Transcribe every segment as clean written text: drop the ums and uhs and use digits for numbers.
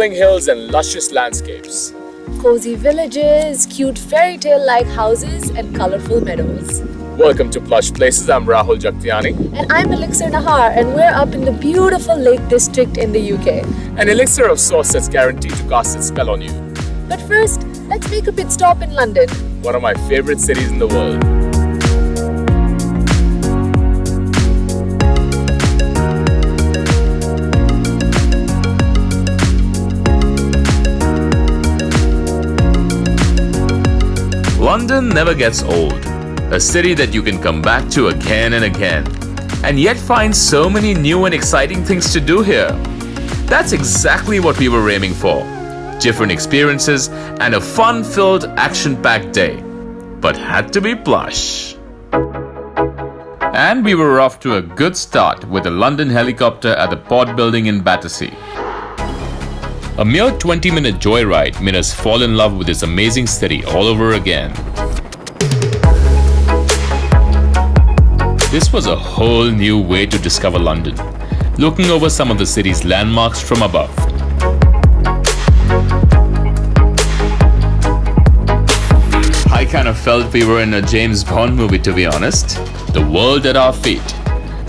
rolling hills and luscious landscapes. Cozy villages, cute fairy tale-like houses, and colorful meadows. Welcome to Plush Places. I'm Rahul Jagtiani. And I'm Elixir Nahar, and we're up in the beautiful Lake District in the UK. An elixir of sorts that's guaranteed to cast its spell on you. But first, let's make a pit stop in London. One of my favorite cities in the world. London never gets old. A city that you can come back to again and again, and yet find so many new and exciting things to do here. That's exactly what we were aiming for. Different experiences and a fun-filled, action-packed day. But had to be plush. And we were off to a good start with a London helicopter at the Pod building in Battersea. A mere 20-minute joyride made us fall in love with this amazing city all over again. This was a whole new way to discover London, looking over some of the city's landmarks from above. I kind of felt we were in a James Bond movie, to be honest. The world at our feet.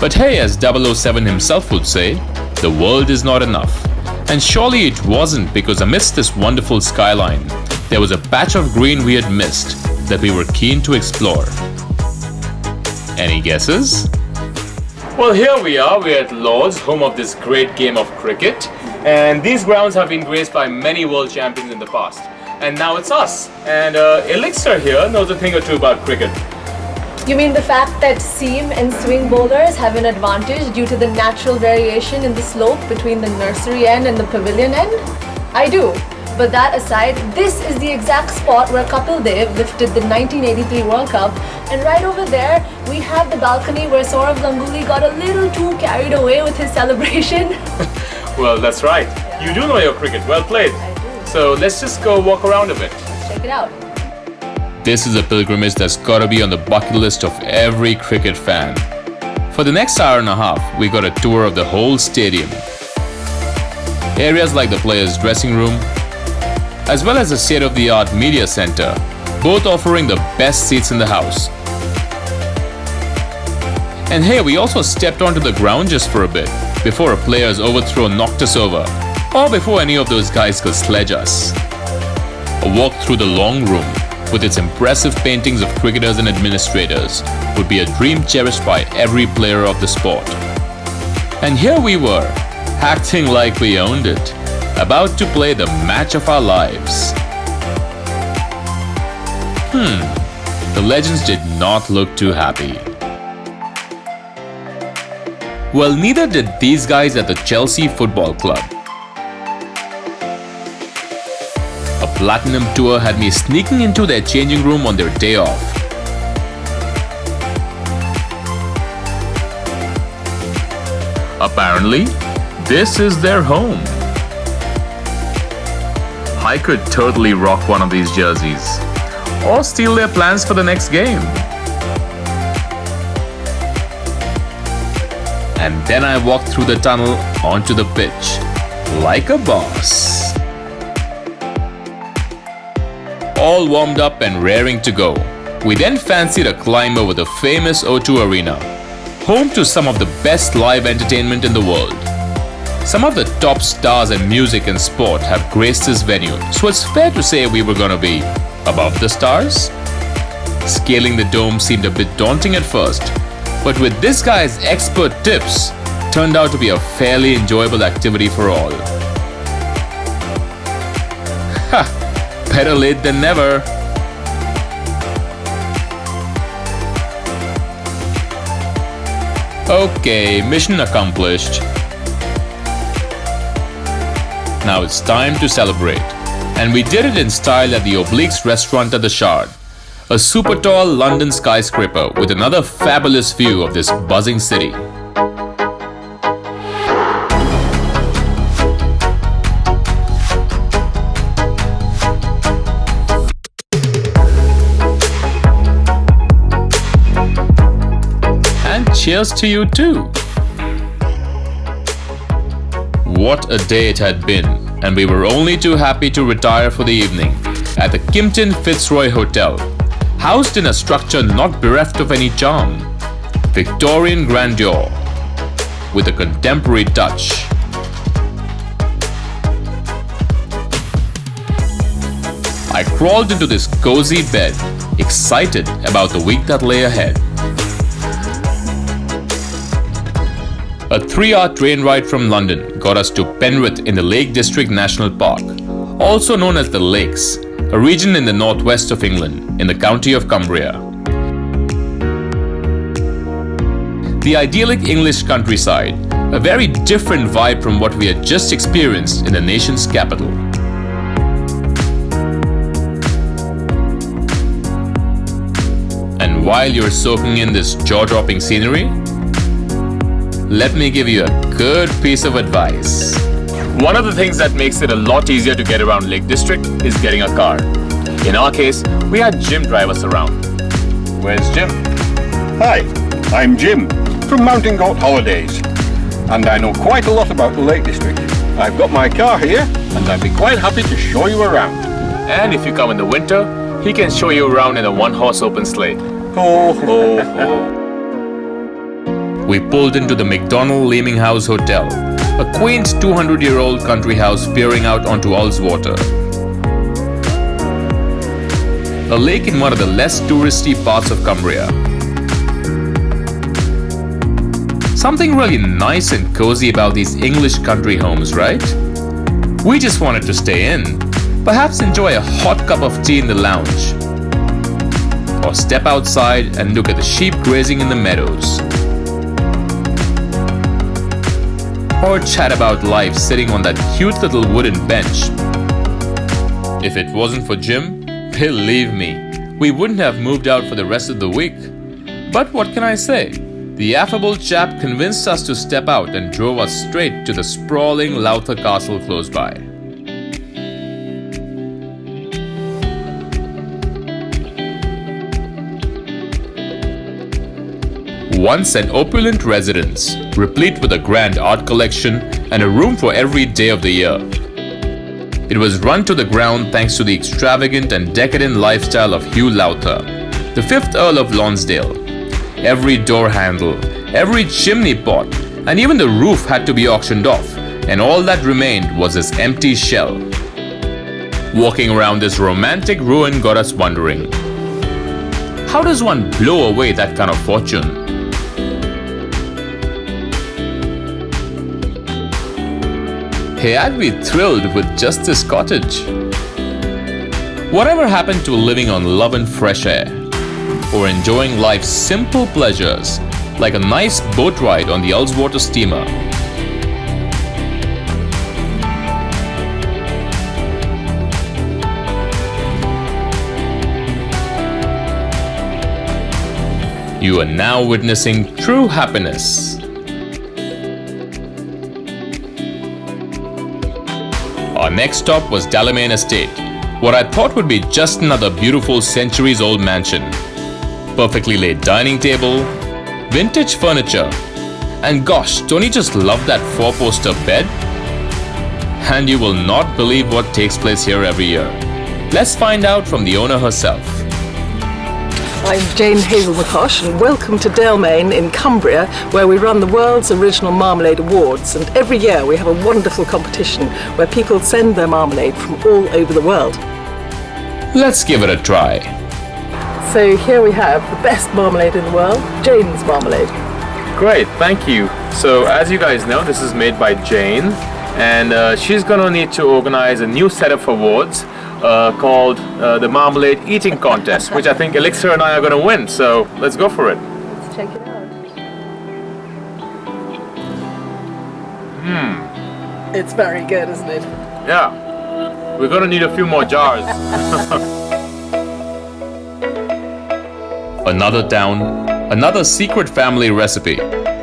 But hey, as 007 himself would say, the world is not enough. And surely it wasn't, because amidst this wonderful skyline, there was a patch of green we had missed that we were keen to explore. Any guesses? Well, here we are. We're at Lord's, home of this great game of cricket. And these grounds have been graced by many world champions in the past. And now it's us. And Elixir here knows a thing or two about cricket. You mean the fact that seam and swing bowlers have an advantage due to the natural variation in the slope between the nursery end and the pavilion end? I do. But that aside, this is the exact spot where Kapil Dev lifted the 1983 World Cup, and right over there, we have the balcony where Saurav Ganguly got a little too carried away with his celebration. Well, that's right. You do know your cricket. Well played. I do. So let's just go walk around a bit. Let's check it out. This is a pilgrimage that's gotta be on the bucket list of every cricket fan. For the next hour and a half, we got a tour of the whole stadium. Areas like the players' dressing room, as well as the state-of-the-art media center, both offering the best seats in the house. And hey, we also stepped onto the ground just for a bit, before a player's overthrow knocked us over, or before any of those guys could sledge us. A walk through the long room, with its impressive paintings of cricketers and administrators, would be a dream cherished by every player of the sport. And here we were, acting like we owned it, about to play the match of our lives. The legends did not look too happy. Well, neither did these guys at the Chelsea Football Club. A platinum tour had me sneaking into their changing room on their day off. Apparently, this is their home. I could totally rock one of these jerseys, or steal their plans for the next game. And then I walked through the tunnel onto the pitch, like a boss. All warmed up and raring to go, we then fancied a climb over the famous O2 Arena, home to some of the best live entertainment in the world. Some of the top stars in music and sport have graced this venue, so it's fair to say we were gonna be above the stars. Scaling the dome seemed a bit daunting at first, but with this guy's expert tips, turned out to be a fairly enjoyable activity for all. Ha! Better late than never. Okay, mission accomplished. Now it's time to celebrate. And we did it in style at the Obliques restaurant at the Shard. A super tall London skyscraper with another fabulous view of this buzzing city. And cheers to you too. What a day it had been, and we were only too happy to retire for the evening at the Kimpton Fitzroy Hotel, housed in a structure not bereft of any charm. Victorian grandeur with a contemporary touch. I crawled into this cozy bed, excited about the week that lay ahead. A 3-hour train ride from London got us to Penrith in the Lake District National Park, also known as the Lakes, a region in the northwest of England, in the county of Cumbria. The idyllic English countryside, a very different vibe from what we had just experienced in the nation's capital. And while you're soaking in this jaw-dropping scenery, let me give you a good piece of advice. One of the things that makes it a lot easier to get around Lake District is getting a car. In our case, we had Jim drive us around. Where's Jim? Hi, I'm Jim from Mountain Goat Holidays, and I know quite a lot about the Lake District. I've got my car here, and I'd be quite happy to show you around. And if you come in the winter, he can show you around in a one-horse open sleigh. Ho, ho, ho. We pulled into the McDonald Leaming House Hotel, a quaint 200-year-old country house peering out onto Ullswater, a lake in one of the less touristy parts of Cumbria. Something really nice and cozy about these English country homes, right? We just wanted to stay in, perhaps enjoy a hot cup of tea in the lounge, or step outside and look at the sheep grazing in the meadows, or chat about life sitting on that cute little wooden bench. If it wasn't for Jim, believe me, we wouldn't have moved out for the rest of the week. But what can I say? The affable chap convinced us to step out and drove us straight to the sprawling Lowther Castle close by. Once an opulent residence, replete with a grand art collection and a room for every day of the year. It was run to the ground thanks to the extravagant and decadent lifestyle of Hugh Lowther, the 5th Earl of Lonsdale. Every door handle, every chimney pot, and even the roof had to be auctioned off, and all that remained was his empty shell. Walking around this romantic ruin got us wondering, how does one blow away that kind of fortune? Hey, I'd be thrilled with just this cottage. Whatever happened to living on love and fresh air? Or enjoying life's simple pleasures, like a nice boat ride on the Ullswater steamer? You are now witnessing true happiness. Our next stop was Dalemain Estate, what I thought would be just another beautiful centuries-old mansion. Perfectly laid dining table, vintage furniture, and gosh, don't you just love that 4-poster bed? And you will not believe what takes place here every year. Let's find out from the owner herself. I'm Jane Hazel McCosh, and welcome to Dalemain in Cumbria, where we run the World's Original Marmalade Awards, and every year we have a wonderful competition where people send their marmalade from all over the world. Let's give it a try. So here we have the best marmalade in the world, Jane's marmalade. Great, thank you. So as you guys know, this is made by Jane, and she's gonna need to organize a new set of awards called the Marmalade Eating Contest, which I think Elixir and I are gonna win. So let's go for it. Let's check it out. It's very good, isn't it? Yeah, we're gonna need a few more jars. Another town, another secret family recipe,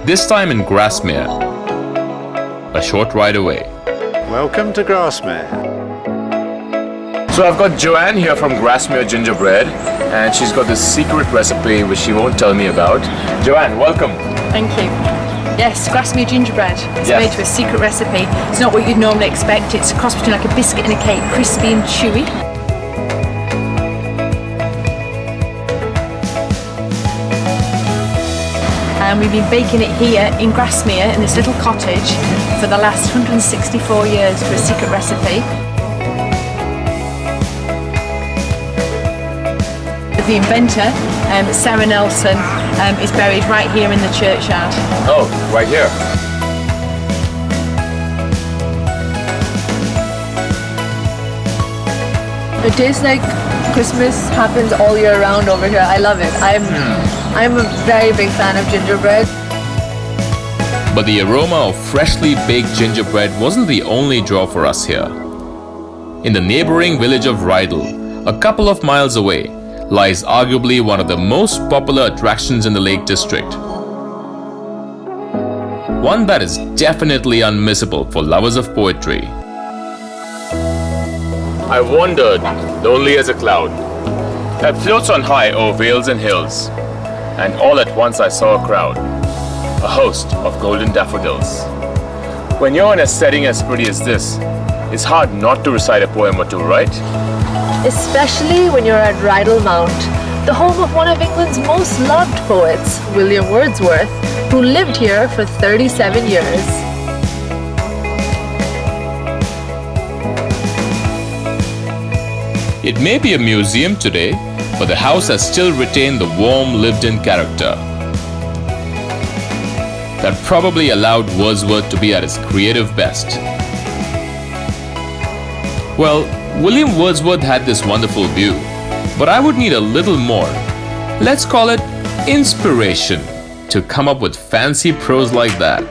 this time in Grasmere, a short ride away. Welcome to Grasmere. So I've got Joanne here from Grasmere Gingerbread, and she's got this secret recipe which she won't tell me about. Joanne, welcome. Thank you. Yes, Grasmere gingerbread. It's Yes. made to a secret recipe. It's not what you'd normally expect. It's a cross between like a biscuit and a cake, crispy and chewy. And we've been baking it here in Grasmere in this little cottage for the last 164 years to a secret recipe. The inventor, Sarah Nelson, is buried right here in the churchyard. Oh, right here. It tastes like Christmas happens all year round over here. I love it. I'm a very big fan of gingerbread. But the aroma of freshly baked gingerbread wasn't the only draw for us here. In the neighboring village of Rydal, a couple of miles away, lies arguably one of the most popular attractions in the Lake District. One that is definitely unmissable for lovers of poetry. I wandered, lonely as a cloud, that floats on high over vales and hills, and all at once I saw a crowd, a host of golden daffodils. When you're in a setting as pretty as this, it's hard not to recite a poem or two, right? Especially when you're at Rydal Mount, the home of one of England's most loved poets, William Wordsworth, who lived here for 37 years. It may be a museum today, but the house has still retained the warm, lived-in character that probably allowed Wordsworth to be at his creative best. Well, William Wordsworth had this wonderful view, but I would need a little more, let's call it inspiration, to come up with fancy prose like that.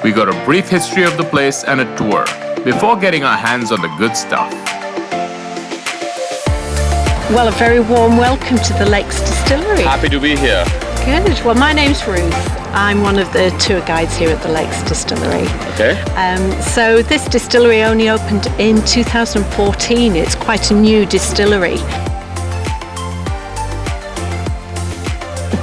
We got a brief history of the place and a tour before getting our hands on the good stuff. Well, a very warm welcome to the Lakes Distillery. Happy to be here. Good. Well, my name's Ruth. I'm one of the tour guides here at the Lakes Distillery. Okay. So this distillery only opened in 2014. It's quite a new distillery.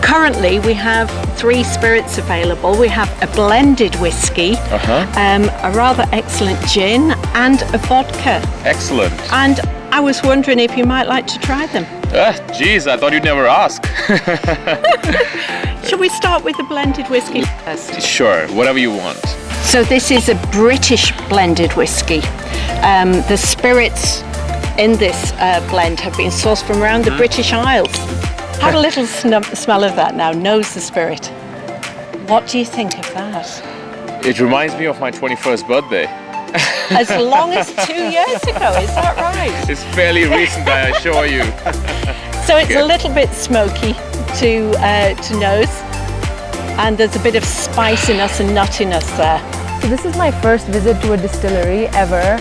Currently, we have 3 spirits available. We have a blended whiskey, a rather excellent gin, and a vodka. Excellent. And I was wondering if you might like to try them. Geez, I thought you'd never ask. Shall we start with the blended whiskey first? Sure, whatever you want. So this is a British blended whiskey. The spirits in this blend have been sourced from around the British Isles. Have a little smell of that now. Nose the spirit. What do you think of that? It reminds me of my 21st birthday. As long as 2 years ago, is that right? It's fairly recent, I assure you. So it's a little bit smoky to nose, and there's a bit of spiciness and nuttiness there. So this is my first visit to a distillery ever.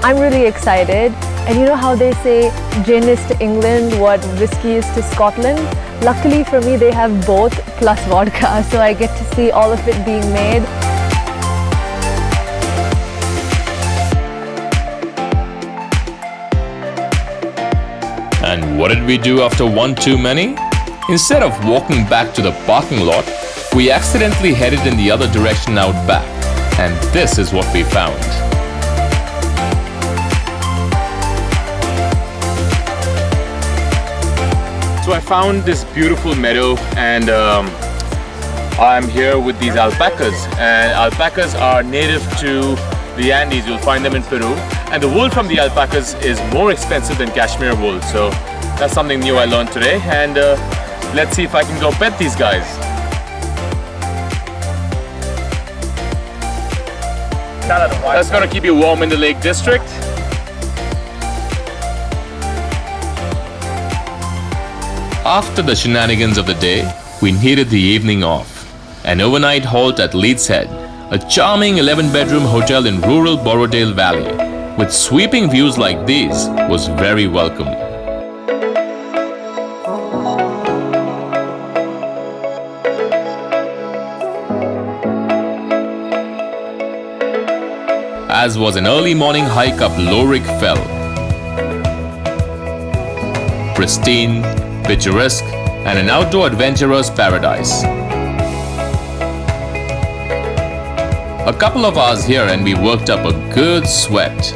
I'm really excited. And you know how they say gin is to England what whiskey is to Scotland? Luckily for me, they have both plus vodka, so I get to see all of it being made. And what did we do after one too many? Instead of walking back to the parking lot, we accidentally headed in the other direction out back. And this is what we found. So I found this beautiful meadow, and I'm here with these alpacas. And alpacas are native to the Andes. You'll find them in Peru. And the wool from the alpacas is more expensive than cashmere wool. So that's something new I learned today. And let's see if I can go pet these guys. That's gonna keep you warm in the Lake District. After the shenanigans of the day, we needed the evening off. An overnight halt at Leeds Head, a charming 11-bedroom hotel in rural Borrowdale Valley, with sweeping views like these, was very welcome. As was an early morning hike up Lorik Fell. Pristine, picturesque, and an outdoor adventurer's paradise. A couple of hours here and we worked up a good sweat.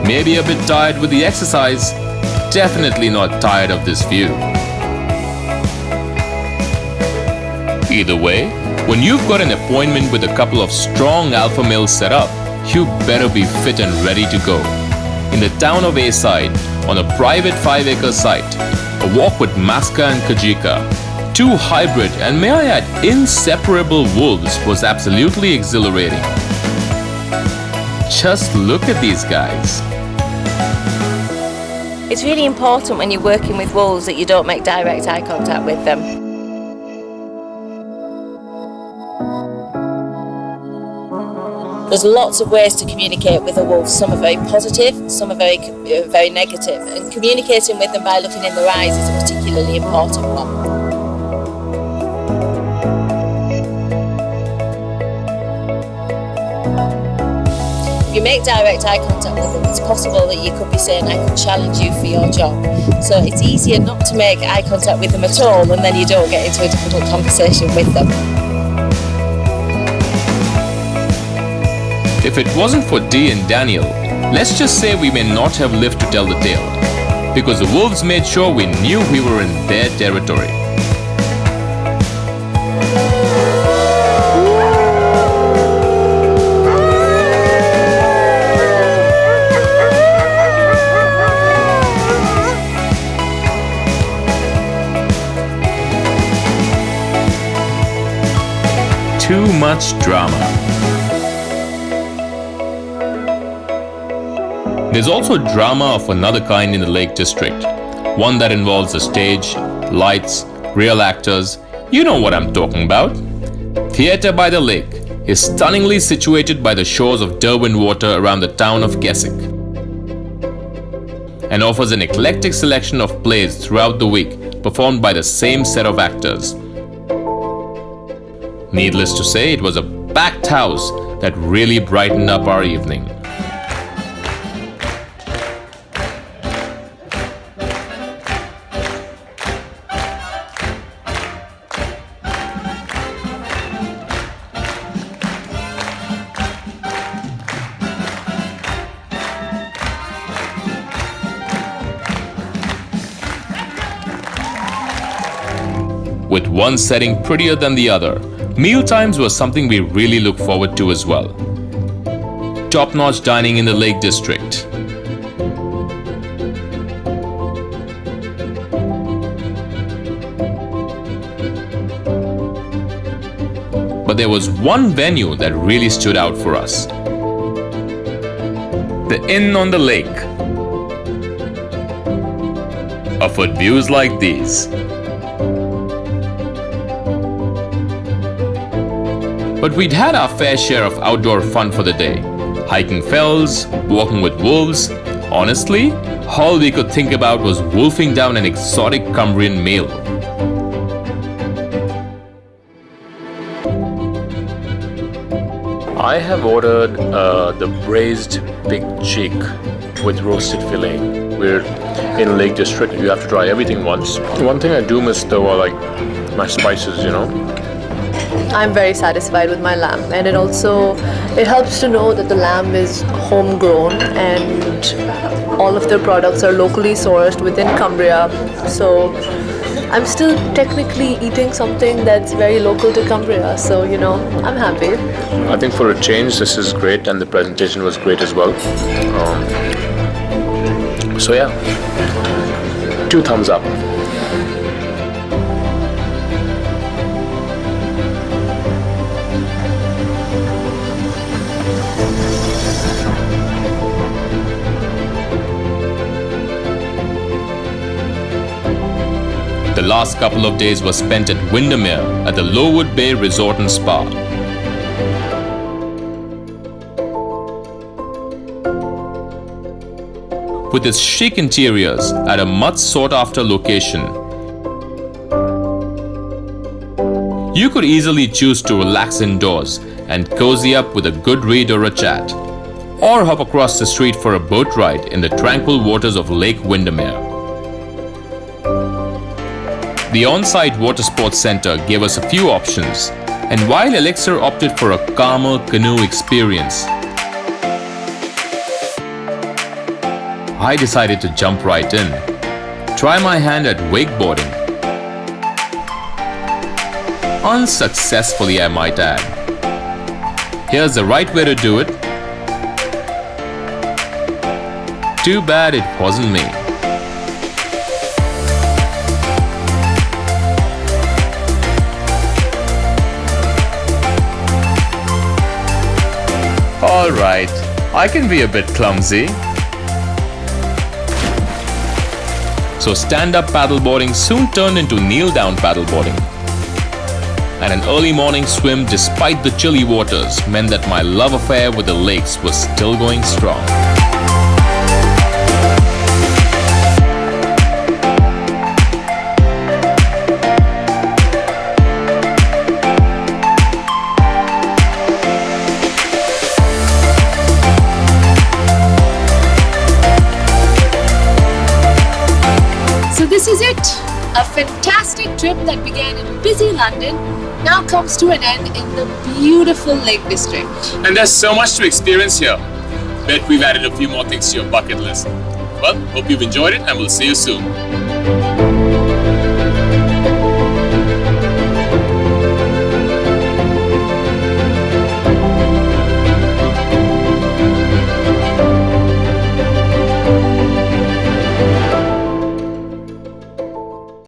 Maybe a bit tired with the exercise, definitely not tired of this view. Either way, when you've got an appointment with a couple of strong alpha males set up, you better be fit and ready to go. In the town of Ayside, on a private 5-acre site, a walk with Maska and Kajika, two hybrid and may I add inseparable wolves was absolutely exhilarating. Just look at these guys. It's really important when you're working with wolves that you don't make direct eye contact with them. There's lots of ways to communicate with a wolf. Some are very positive, some are very negative, and communicating with them by looking in their eyes is a particularly important one. If you make direct eye contact with them, it's possible that you could be saying, I could challenge you for your job. So it's easier not to make eye contact with them at all, and then you don't get into a difficult conversation with them. If it wasn't for Dee and Daniel, let's just say we may not have lived to tell the tale, because the wolves made sure we knew we were in their territory. Too much drama. There's also drama of another kind in the Lake District, one that involves the stage, lights, real actors. You know what I'm talking about. Theatre by the Lake is stunningly situated by the shores of Derwentwater around the town of Keswick and offers an eclectic selection of plays throughout the week performed by the same set of actors. Needless to say, it was a packed house that really brightened up our evening. With one setting prettier than the other, mealtimes was something we really look forward to as well. Top-notch dining in the Lake District. But there was one venue that really stood out for us. The Inn on the Lake. Offered views like these. But we'd had our fair share of outdoor fun for the day. Hiking fells, walking with wolves. Honestly, all we could think about was wolfing down an exotic Cumbrian meal. I have ordered the braised big cheek with roasted fillet. We're in Lake District. You have to try everything once. One thing I do miss though are like my spices, you know. I'm very satisfied with my lamb, and it helps to know that the lamb is homegrown and all of their products are locally sourced within Cumbria. So I'm still technically eating something that's very local to Cumbria, so I'm happy. I think for a change this is great, and the presentation was great as well. So yeah, 2 thumbs up. The last couple of days were spent at Windermere at the Lowood Bay Resort and Spa. With its chic interiors at a much sought-after location, you could easily choose to relax indoors and cozy up with a good read or a chat, or hop across the street for a boat ride in the tranquil waters of Lake Windermere. The on-site water sports center gave us a few options, and while Elixir opted for a calmer canoe experience, I decided to jump right in, try my hand at wakeboarding. Unsuccessfully, I might add. Here's the right way to do it. Too bad it wasn't me. Alright, I can be a bit clumsy. So stand-up paddleboarding soon turned into kneel-down paddleboarding. And an early morning swim despite the chilly waters meant that my love affair with the lakes was still going strong. So this is it. A fantastic trip that began in busy London now comes to an end in the beautiful Lake District. And there's so much to experience here. Bet we've added a few more things to your bucket list. Well, hope you've enjoyed it and we'll see you soon.